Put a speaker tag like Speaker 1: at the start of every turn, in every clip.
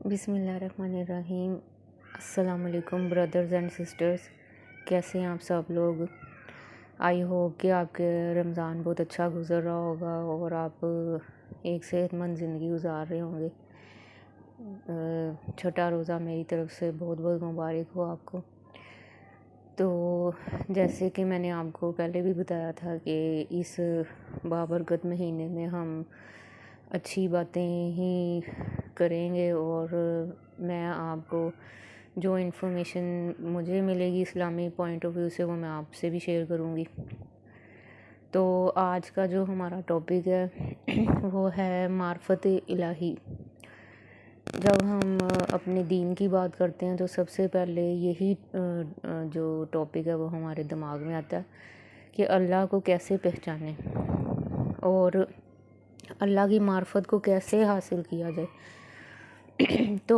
Speaker 1: بسم اللہ الرحمن الرحیم۔ السلام علیکم بردرز اینڈ سسٹرز، کیسے ہیں آپ سب لوگ؟ آئی ہوپ کہ آپ کے رمضان بہت اچھا گزر رہا ہوگا اور آپ ایک صحت مند زندگی گزار رہے ہوں گے۔ چھٹا روزہ میری طرف سے بہت بہت مبارک ہو آپ کو۔ تو جیسے کہ میں نے آپ کو پہلے بھی بتایا تھا کہ اس بابرکت مہینے میں ہم اچھی باتیں ہی کریں گے، اور میں آپ کو جو انفارمیشن مجھے ملے گی اسلامی پوائنٹ آف ویو سے وہ میں آپ سے بھی شیئر کروں گی۔ تو آج کا جو ہمارا ٹاپک ہے وہ ہے معرفت الہی۔ جب ہم اپنے دین کی بات کرتے ہیں تو سب سے پہلے یہی جو ٹاپک ہے وہ ہمارے دماغ میں آتا ہے کہ اللہ کو کیسے پہچانیں اور اللہ کی معرفت کو کیسے حاصل کیا جائے۔ تو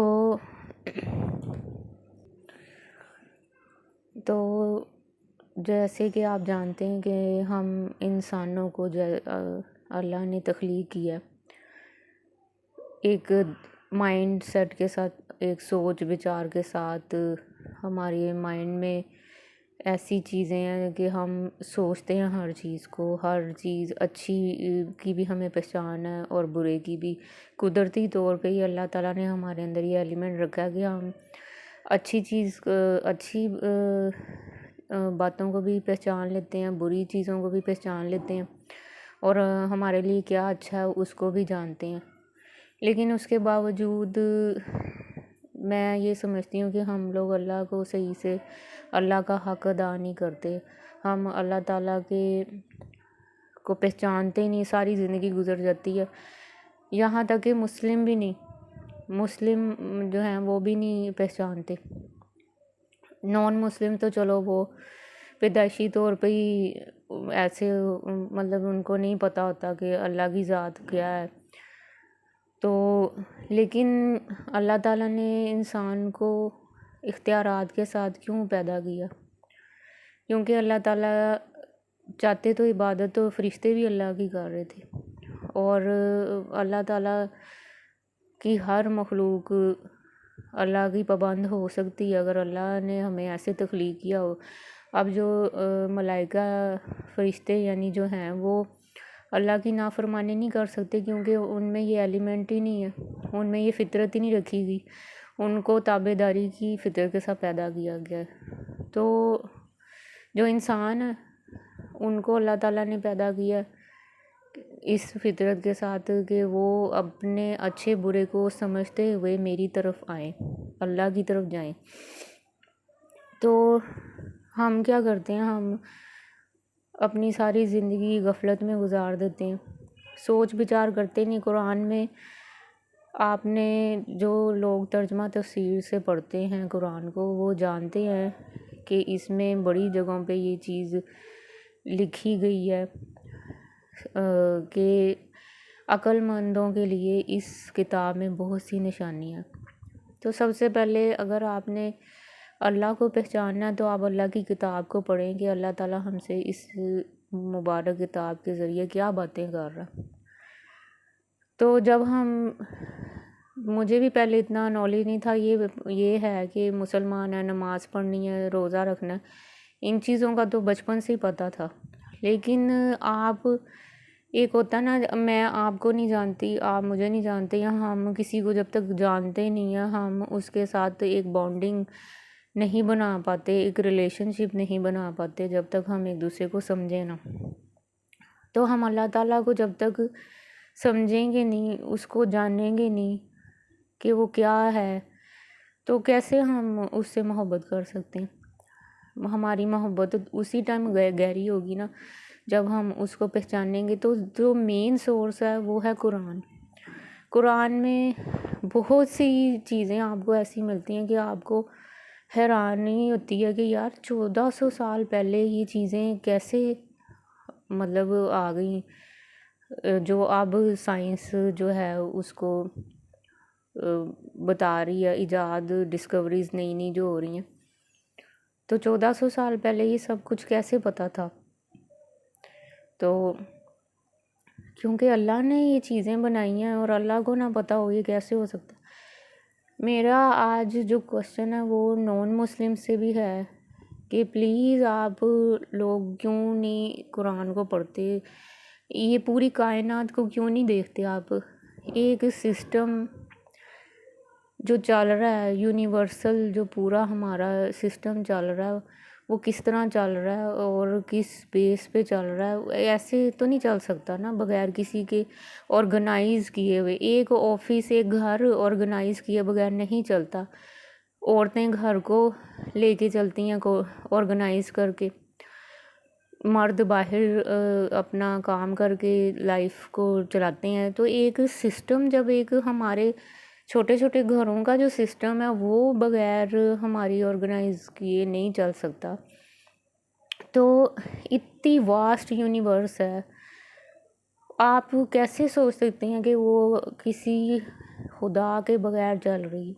Speaker 1: جیسے کہ آپ جانتے ہیں کہ ہم انسانوں کو اللہ نے تخلیق کیا ایک مائنڈ سیٹ کے ساتھ، ایک سوچ بچار کے ساتھ۔ ہمارے مائنڈ میں ایسی چیزیں ہیں کہ ہم سوچتے ہیں ہر چیز اچھی کی بھی ہمیں پہچان ہے اور برے کی بھی۔ قدرتی طور پہ ہی اللہ تعالیٰ نے ہمارے اندر یہ ایلیمنٹ رکھا ہے کہ ہم اچھی باتوں کو بھی پہچان لیتے ہیں، بری چیزوں کو بھی پہچان لیتے ہیں، اور ہمارے لیے کیا اچھا ہے اس کو بھی جانتے ہیں۔ لیکن اس کے باوجود میں یہ سمجھتی ہوں کہ ہم لوگ اللہ کو صحیح سے اللہ کا حق ادا نہیں کرتے۔ ہم اللہ تعالیٰ کو پہچانتے ہی نہیں، ساری زندگی گزر جاتی ہے، یہاں تک کہ مسلم جو ہیں وہ بھی نہیں پہچانتے۔ نان مسلم تو چلو وہ پیدائشی طور پہ ہی ایسے مطلب ان کو نہیں پتہ ہوتا کہ اللہ کی ذات کیا ہے۔ تو لیکن اللہ تعالیٰ نے انسان کو اختیارات کے ساتھ کیوں پیدا کیا؟ کیونکہ اللہ تعالیٰ چاہتے تو عبادت تو فرشتے بھی اللہ کی کر رہے تھے، اور اللہ تعالیٰ کی ہر مخلوق اللہ کی پابند ہو سکتی ہے اگر اللہ نے ہمیں ایسے تخلیق کیا ہو۔ اب جو ملائکہ فرشتے یعنی جو ہیں وہ اللہ کی نافرمانی نہیں کر سکتے، کیونکہ ان میں یہ ایلیمنٹ ہی نہیں ہے، ان میں یہ فطرت ہی نہیں رکھی گئی، ان کو تابع داری کی فطرت کے ساتھ پیدا کیا گیا ہے۔ تو جو انسان ہے ان کو اللہ تعالیٰ نے پیدا کیا اس فطرت کے ساتھ کہ وہ اپنے اچھے برے کو سمجھتے ہوئے میری طرف آئیں، اللہ کی طرف جائیں۔ تو ہم کیا کرتے ہیں، ہم اپنی ساری زندگی غفلت میں گزار دیتے ہیں، سوچ بچار کرتے نہیں۔ قرآن میں آپ نے جو لوگ ترجمہ تفسیر سے پڑھتے ہیں قرآن کو وہ جانتے ہیں کہ اس میں بڑی جگہوں پہ یہ چیز لکھی گئی ہے کہ عقل مندوں کے لیے اس کتاب میں بہت سی نشانیاں۔ تو سب سے پہلے اگر آپ نے اللہ کو پہچاننا ہے تو آپ اللہ کی کتاب کو پڑھیں کہ اللہ تعالیٰ ہم سے اس مبارک کتاب کے ذریعے کیا باتیں کر رہا۔ تو جب مجھے بھی پہلے اتنا نالج نہیں تھا، یہ ہے کہ مسلمان ہے، نماز پڑھنی ہے، روزہ رکھنا ہے، ان چیزوں کا تو بچپن سے ہی پتہ تھا۔ لیکن آپ ایک ہوتا نا، میں آپ کو نہیں جانتی، آپ مجھے نہیں جانتے، یا ہم کسی کو جب تک جانتے نہیں ہیں ہم اس کے ساتھ ایک بانڈنگ نہیں بنا پاتے، ایک ریلیشن شپ نہیں بنا پاتے جب تک ہم ایک دوسرے کو سمجھیں نا۔ تو ہم اللہ تعالیٰ کو جب تک سمجھیں گے نہیں، اس کو جانیں گے نہیں کہ وہ کیا ہے، تو کیسے ہم اس سے محبت کر سکتے ہیں؟ ہماری محبت اسی ٹائم گہری ہوگی نا جب ہم اس کو پہچانیں گے۔ تو جو مین سورس ہے وہ ہے قرآن میں بہت سی چیزیں آپ کو ایسی ملتی ہیں کہ آپ کو حیرانی ہوتی ہے کہ یار 1400 سال پہلے یہ چیزیں کیسے مطلب آ گئیں، جو اب سائنس جو ہے اس کو بتا رہی ہے، ایجاد ڈسکوریز نئی نئی جو ہو رہی ہیں۔ تو 1400 سال پہلے یہ سب کچھ کیسے پتہ تھا؟ تو کیونکہ اللہ نے یہ چیزیں بنائی ہیں، اور اللہ کو نہ پتہ ہو یہ کیسے ہو سکتا ہے؟ میرا آج جو کوشچن ہے وہ نان مسلم سے بھی ہے کہ پلیز آپ لوگ کیوں نہیں قرآن کو پڑھتے، یہ پوری کائنات کو کیوں نہیں دیکھتے آپ؟ ایک سسٹم جو چل رہا ہے یونیورسل، جو پورا ہمارا سسٹم چل رہا ہے وہ کس طرح چل رہا ہے اور کس بیس پہ چل رہا ہے، ایسے تو نہیں چل سکتا نا بغیر کسی کے آرگنائز کیے ہوئے۔ ایک آفس، ایک گھر آرگنائز کیے بغیر نہیں چلتا۔ عورتیں گھر کو لے کے چلتی ہیں آرگنائز کر کے، مرد باہر اپنا کام کر کے لائف کو چلاتے ہیں۔ تو ایک سسٹم جب ایک ہمارے چھوٹے چھوٹے گھروں کا جو سسٹم ہے وہ بغیر ہماری آرگنائز کیے نہیں چل سکتا، تو اتنی واسٹ یونیورس ہے، آپ کیسے سوچ سکتے ہیں کہ وہ کسی خدا کے بغیر چل رہی؟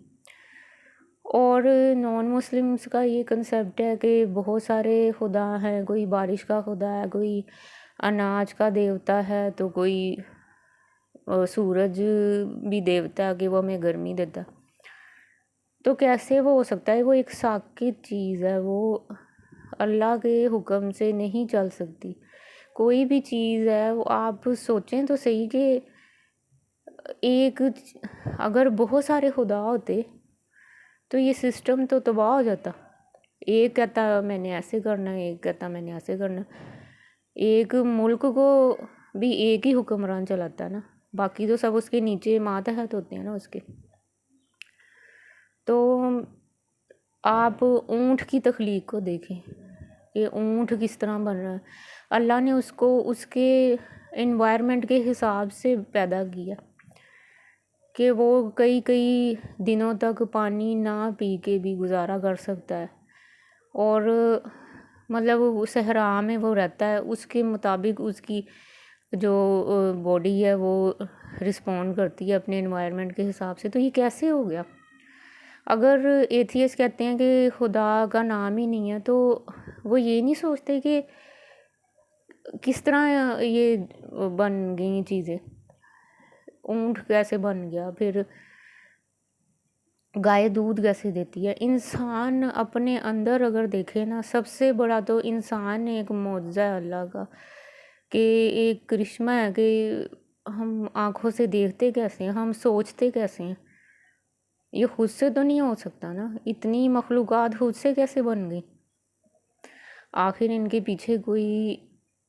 Speaker 1: اور نان مسلمس کا یہ کنسیپٹ ہے کہ بہت سارے خدا ہیں، کوئی بارش کا خدا ہے، کوئی اناج کا دیوتا ہے، تو کوئی سورج بھی دیوتا کہ وہ ہمیں گرمی دیتا۔ تو کیسے وہ ہو سکتا ہے؟ وہ ایک ساکت چیز ہے، وہ اللہ کے حکم سے نہیں چل سکتی۔ کوئی بھی چیز ہے، وہ آپ سوچیں تو صحیح کہ ایک اگر بہت سارے خدا ہوتے تو یہ سسٹم تو تباہ ہو جاتا۔ ایک کہتا میں نے ایسے کرنا ہے، ایک کہتا میں نے ایسے کرنا ہے۔ ایک ملک کو بھی ایک ہی حکمران چلاتا ہے نا، باقی تو سب اس کے نیچے ماتحت ہوتے ہیں نا اس کے۔ تو آپ اونٹ کی تخلیق کو دیکھیں کہ اونٹ کس طرح بن رہا ہے۔ اللہ نے اس کو اس کے انوائرمنٹ کے حساب سے پیدا کیا کہ وہ کئی دنوں تک پانی نہ پی کے بھی گزارا کر سکتا ہے، اور مطلب وہ صحرا میں وہ رہتا ہے، اس کے مطابق اس کی جو باڈی ہے وہ رسپونڈ کرتی ہے اپنے انوائرمنٹ کے حساب سے۔ تو یہ کیسے ہو گیا؟ اگر ایتھیس کہتے ہیں کہ خدا کا نام ہی نہیں ہے، تو وہ یہ نہیں سوچتے کہ کس طرح یہ بن گئی چیزیں، اونٹ کیسے بن گیا، پھر گائے دودھ کیسے دیتی ہے۔ انسان اپنے اندر اگر دیکھے نا، سب سے بڑا تو انسان ایک معجزہ ہے اللہ کا، کہ ایک کرشمہ ہے کہ ہم آنکھوں سے دیکھتے کیسے ہیں، ہم سوچتے کیسے ہیں۔ یہ خود سے تو نہیں ہو سکتا نا، اتنی مخلوقات خود سے کیسے بن گئی؟ آخر ان کے پیچھے کوئی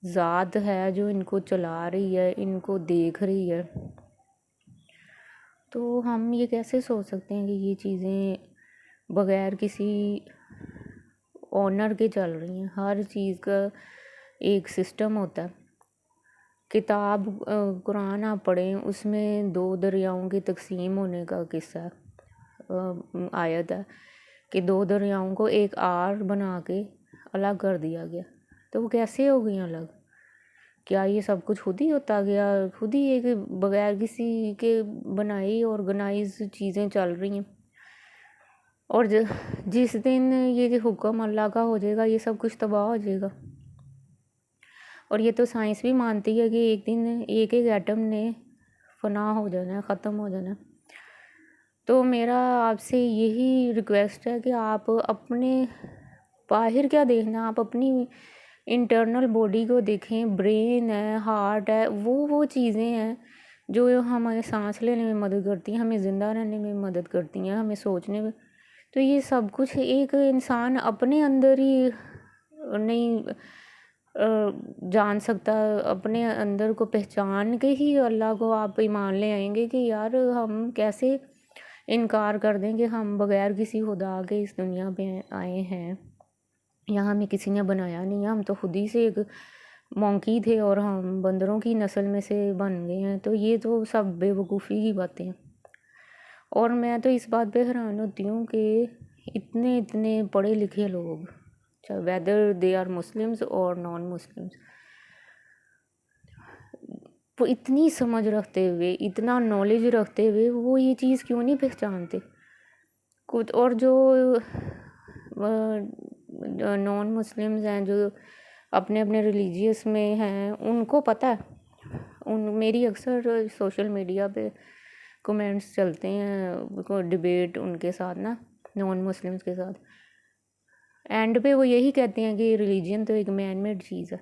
Speaker 1: ذات ہے جو ان کو چلا رہی ہے، ان کو دیکھ رہی ہے۔ تو ہم یہ کیسے سوچ سکتے ہیں کہ یہ چیزیں بغیر کسی آنر کے چل رہی ہیں؟ ہر چیز کا ایک سسٹم ہوتا ہے۔ کتاب قرآن آپ پڑھیں، اس میں 2 دریاؤں کے تقسیم ہونے کا قصہ آیت ہے کہ 2 دریاؤں کو ایک آر بنا کے الگ کر دیا گیا۔ تو وہ کیسے ہو گئی الگ؟ کیا یہ سب کچھ خود ہی ہوتا گیا؟ خود ہی ایک بغیر کسی کے بنائی آرگنائز چیزیں چل رہی ہیں، اور جس دن یہ حکم اللہ کا ہو جائے گا یہ سب کچھ تباہ ہو جائے گا۔ اور یہ تو سائنس بھی مانتی ہے کہ ایک دن ایک ایٹم نے فنا ہو جانا ہے، ختم ہو جانا ہے۔ تو میرا آپ سے یہی ریکویسٹ ہے کہ آپ اپنے باہر کیا دیکھنا، آپ اپنی انٹرنل باڈی کو دیکھیں۔ برین ہے، ہارٹ ہے، وہ چیزیں ہیں جو ہمیں سانس لینے میں مدد کرتی ہیں، ہمیں زندہ رہنے میں مدد کرتی ہیں، ہمیں سوچنے میں۔ تو یہ سب کچھ ایک انسان اپنے اندر ہی نہیں جان سکتا، اپنے اندر کو پہچان کے ہی اللہ کو آپ ایمان لے آئیں گے کہ یار ہم کیسے انکار کر دیں کہ ہم بغیر کسی خدا کے اس دنیا پہ آئے ہیں، یہاں ہمیں کسی نے بنایا نہیں ہے، ہم تو خود ہی سے ایک مونکی تھے اور ہم بندروں کی نسل میں سے بن گئے ہیں۔ تو یہ تو سب بے وقوفی کی باتیں ہیں، اور میں تو اس بات پہ حیران ہوتی ہوں کہ اتنے پڑھے لکھے لوگ، چاہے ویدر دے آر مسلمز اور نان مسلمز، وہ اتنی سمجھ رکھتے ہوئے، اتنا نالج رکھتے ہوئے وہ یہ چیز کیوں نہیں پہچانتے کچھ؟ اور جو نان مسلمز ہیں، جو اپنے ریلیجیس میں ہیں، ان کو پتہ ہے، میری اکثر سوشل میڈیا پہ کومنٹس چلتے ہیں کو ڈبیٹ ان کے ساتھ نا نان مسلمس کے ساتھ، اینڈ پہ وہ یہی کہتے ہیں کہ ریلیجین تو ایک مین میڈ چیز ہے۔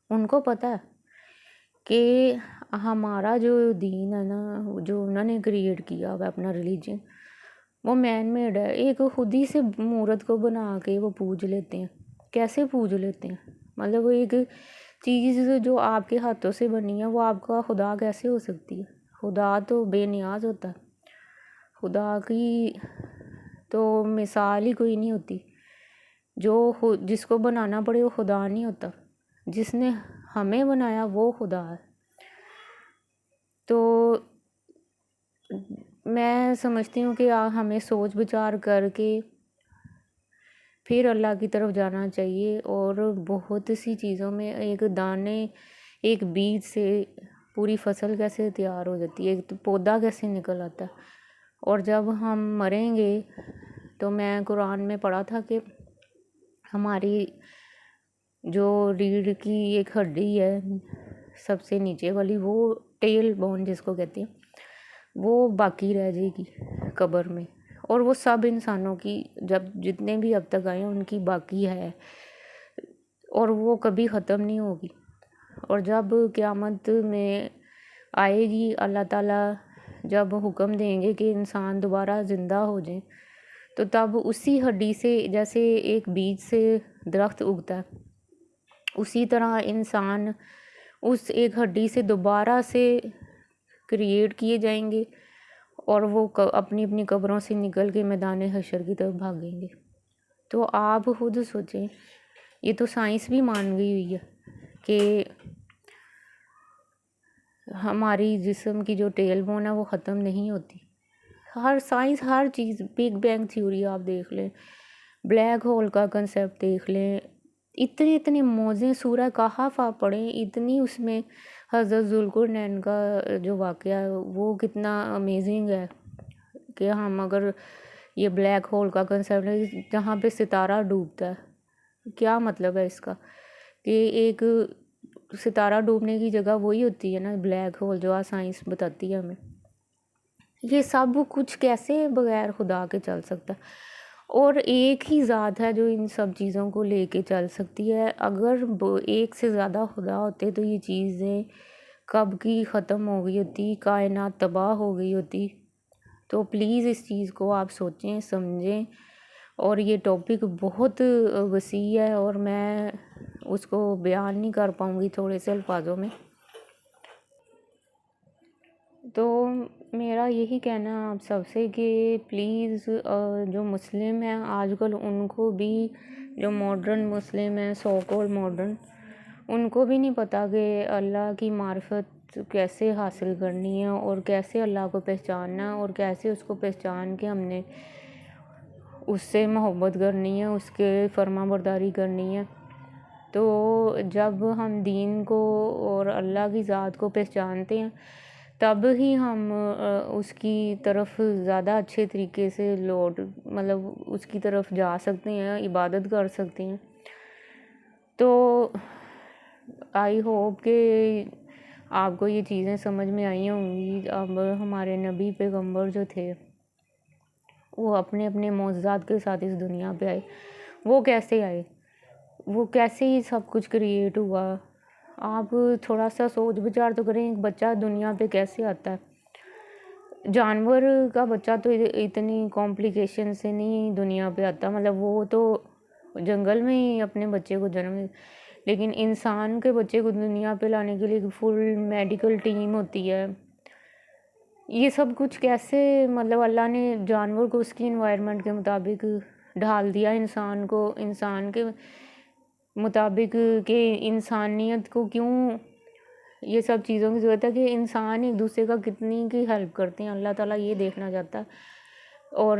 Speaker 1: ان کو پتہ ہے کہ ہمارا جو دین ہے نا، جو انہوں نے کریٹ کیا ہوا اپنا ریلیجن، وہ مین میڈ ہے۔ ایک خود ہی سے مورت کو بنا کے وہ پوج لیتے ہیں۔ کیسے پوج لیتے ہیں؟ مطلب وہ ایک چیز جو آپ کے ہاتھوں سے بنی ہے وہ آپ کا خدا کیسے ہو سکتی ہے؟ خدا تو بے نیاز ہوتا ہے، خدا کی تو مثال ہی کوئی نہیں ہوتی۔ جس کو بنانا پڑے وہ خدا نہیں ہوتا، جس نے ہمیں بنایا وہ خدا ہے۔ تو میں سمجھتی ہوں کہ ہمیں سوچ بچار کر کے پھر اللہ کی طرف جانا چاہیے، اور بہت سی چیزوں میں ایک دانے، ایک بیج سے پوری فصل کیسے تیار ہو جاتی ہے، ایک پودا کیسے نکل آتا ہے۔ اور جب ہم مریں گے تو میں قرآن میں پڑھا تھا کہ ہماری جو ریڑھ کی ایک ہڈی ہے سب سے نیچے والی، وہ ٹیل بون جس کو کہتے ہیں، وہ باقی رہ جائے گی قبر میں، اور وہ سب انسانوں کی جب جتنے بھی اب تک آئے ہیں ان کی باقی ہے، اور وہ کبھی ختم نہیں ہوگی۔ اور جب قیامت میں آئے گی، اللہ تعالیٰ جب حکم دیں گے کہ انسان دوبارہ زندہ ہو جائیں، تو تب اسی ہڈی سے، جیسے ایک بیج سے درخت اگتا ہے، اسی طرح انسان اس ایک ہڈی سے دوبارہ سے کریٹ کیے جائیں گے، اور وہ اپنی اپنی قبروں سے نکل کے میدان حشر کی طرف بھاگیں گے۔ تو آپ خود سوچیں، یہ تو سائنس بھی مان گئی ہوئی ہے کہ ہماری جسم کی جو ٹیل بون ہے وہ ختم نہیں ہوتی۔ ہر سائنس، ہر چیز، بگ بینگ تھیوری آپ دیکھ لیں، بلیک ہول کا کنسیپٹ دیکھ لیں، اتنے اتنے موضوع، سورہ کہف آپ پڑھیں، اتنی اس میں حضرت ذوالقرنین کا جو واقعہ ہے وہ کتنا امیزنگ ہے کہ ہم اگر یہ بلیک ہول کا کنسیپٹ ہے جہاں پہ ستارہ ڈوبتا ہے، کیا مطلب ہے اس کا؟ کہ ایک ستارہ ڈوبنے کی جگہ وہی ہوتی ہے نا بلیک ہول، جو سائنس بتاتی ہے ہمیں۔ یہ سب کچھ کیسے بغیر خدا کے چل سکتا ہے؟ اور ایک ہی ذات ہے جو ان سب چیزوں کو لے کے چل سکتی ہے۔ اگر ایک سے زیادہ خدا ہوتے تو یہ چیزیں کب کی ختم ہو گئی ہوتی، کائنات تباہ ہو گئی ہوتی۔ تو پلیز اس چیز کو آپ سوچیں، سمجھیں، اور یہ ٹاپک بہت وسیع ہے اور میں اس کو بیان نہیں کر پاؤں گی تھوڑے سے الفاظوں میں۔ تو میرا یہی کہنا ہے آپ سب سے کہ پلیز جو مسلم ہیں آج کل، ان کو بھی، جو ماڈرن مسلم ہیں، سو کال ماڈرن، ان کو بھی نہیں پتہ کہ اللہ کی معرفت کیسے حاصل کرنی ہے، اور کیسے اللہ کو پہچاننا ہے، اور کیسے اس کو پہچان کے ہم نے اس سے محبت کرنی ہے، اس کے فرما برداری کرنی ہے۔ تو جب ہم دین کو اور اللہ کی ذات کو پہچانتے ہیں تب ہی ہم اس کی طرف زیادہ اچھے طریقے سے مطلب اس کی طرف جا سکتے ہیں، عبادت کر سکتے ہیں۔ تو آئی ہوپ کہ آپ کو یہ چیزیں سمجھ میں آئی ہوں گی۔ اب ہمارے نبی پیغمبر جو تھے وہ اپنے اپنے معجزات کے ساتھ اس دنیا پہ آئے۔ وہ کیسے آئے؟ وہ کیسے ہی سب کچھ کریٹ ہوا؟ آپ تھوڑا سا سوچ بچار تو کریں، ایک بچہ دنیا پہ کیسے آتا ہے؟ جانور کا بچہ تو اتنی کمپلیکیشن سے نہیں دنیا پہ آتا، مطلب وہ تو جنگل میں ہی اپنے بچے کو جنم دے، لیکن انسان کے بچے کو دنیا پہ لانے کے لیے فل میڈیکل ٹیم ہوتی ہے۔ یہ سب کچھ کیسے، مطلب اللہ نے جانور کو اس کی انوائرمنٹ کے مطابق ڈھال دیا، انسان کو انسان کے مطابق، کہ انسانیت کو کیوں یہ سب چیزوں کی ضرورت ہے، کہ انسان ایک دوسرے کا کتنی کی ہیلپ کرتے ہیں، اللہ تعالیٰ یہ دیکھنا چاہتا ہے۔ اور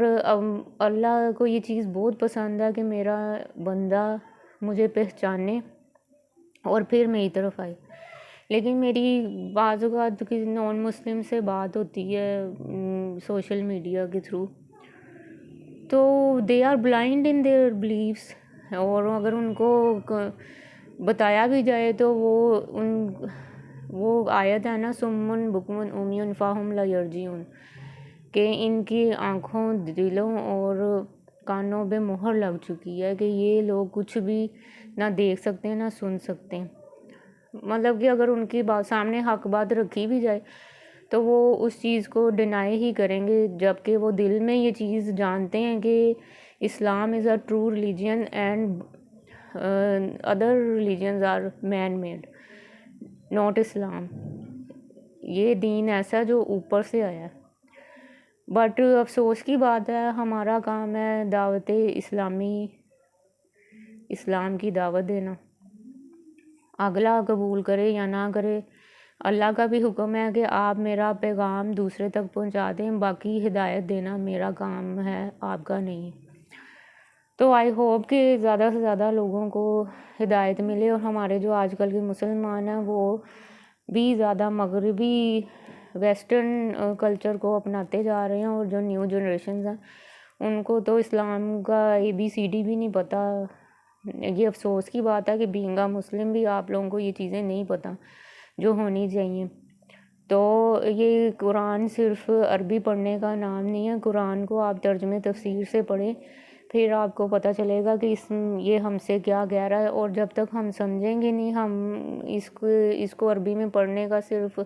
Speaker 1: اللہ کو یہ چیز بہت پسند ہے کہ میرا بندہ مجھے پہچانے اور پھر میری طرف آئے۔ لیکن میری بعض اوقات کسی نان مسلم سے بات ہوتی ہے سوشل میڈیا کے تھرو، تو they are blind in their beliefs, اور اگر ان کو بتایا بھی جائے تو وہ وہ آیت ہے نا سمن بکمن امیون فاہم لا یرجعون، کہ ان کی آنکھوں، دلوں اور کانوں پہ مہر لگ چکی ہے کہ یہ لوگ کچھ بھی نہ دیکھ سکتے ہیں نہ سن سکتے ہیں. مطلب کہ اگر ان کی بات سامنے حق بات رکھی بھی جائے تو وہ اس چیز کو ڈینائی ہی کریں گے، جبکہ وہ دل میں یہ چیز جانتے ہیں کہ Islam is a true religion and other religions are man made not Islam. یہ دین ایسا جو اوپر سے آیا ہے. بٹ افسوس کی بات ہے، ہمارا کام ہے دعوت اسلام کی دعوت دینا. اگلا قبول کرے یا نہ کرے، اللہ کا بھی حکم ہے کہ آپ میرا پیغام دوسرے تک پہنچا دیں، باقی ہدایت دینا میرا کام ہے، آپ کا نہیں ہے. تو آئی ہوپ کہ زیادہ سے زیادہ لوگوں کو ہدایت ملے، اور ہمارے جو آج کل کے مسلمان ہیں وہ بھی زیادہ مغربی ویسٹرن کلچر کو اپناتے جا رہے ہیں، اور جو نیو جنریشنز ہیں ان کو تو اسلام کا ABCD بھی نہیں پتہ. یہ افسوس کی بات ہے کہ بینگ اے مسلم بھی آپ لوگوں کو یہ چیزیں نہیں پتہ جو ہونی چاہیے. تو یہ قرآن صرف عربی پڑھنے کا نام نہیں ہے، قرآن کو آپ ترجمے تفسیر سے پڑھیں، پھر آپ کو پتہ چلے گا کہ یہ ہم سے کیا کہہ رہا ہے. اور جب تک ہم سمجھیں گے نہیں، ہم اس کو عربی میں پڑھنے کا صرف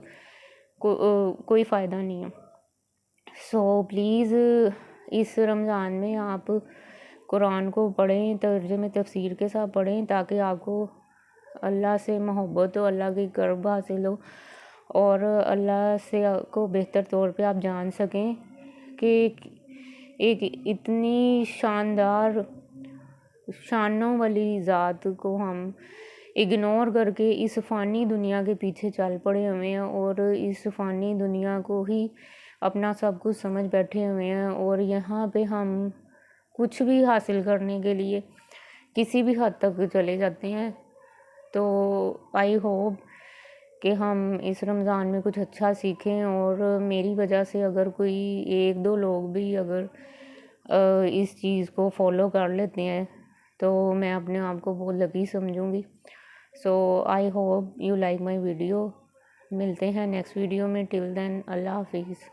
Speaker 1: کوئی فائدہ نہیں ہے. سو پلیز اس رمضان میں آپ قرآن کو پڑھیں، ترجمے تفسیر کے ساتھ پڑھیں، تاکہ آپ کو اللہ سے محبت ہو، اللہ کی قرب حاصل ہو، اور اللہ سے کو بہتر طور پہ آپ جان سکیں کہ ایک اتنی شاندار شانوں والی ذات کو ہم اگنور کر کے اس فانی دنیا کے پیچھے چل پڑے ہوئے ہیں، اور اس فانی دنیا کو ہی اپنا سب کچھ سمجھ بیٹھے ہوئے ہیں. اور یہاں پہ ہم کچھ بھی حاصل کرنے کے لیے کسی بھی حد تک چلے جاتے ہیں. تو آئی ہوپ کہ ہم اس رمضان میں کچھ اچھا سیکھیں، اور میری وجہ سے اگر کوئی 1-2 لوگ بھی اگر اس چیز کو فالو کر لیتے ہیں تو میں اپنے آپ کو بہت لکی سمجھوں گی. So I hope you like my video. ملتے ہیں نیکسٹ ویڈیو میں. ٹل دین اللہ حافظ.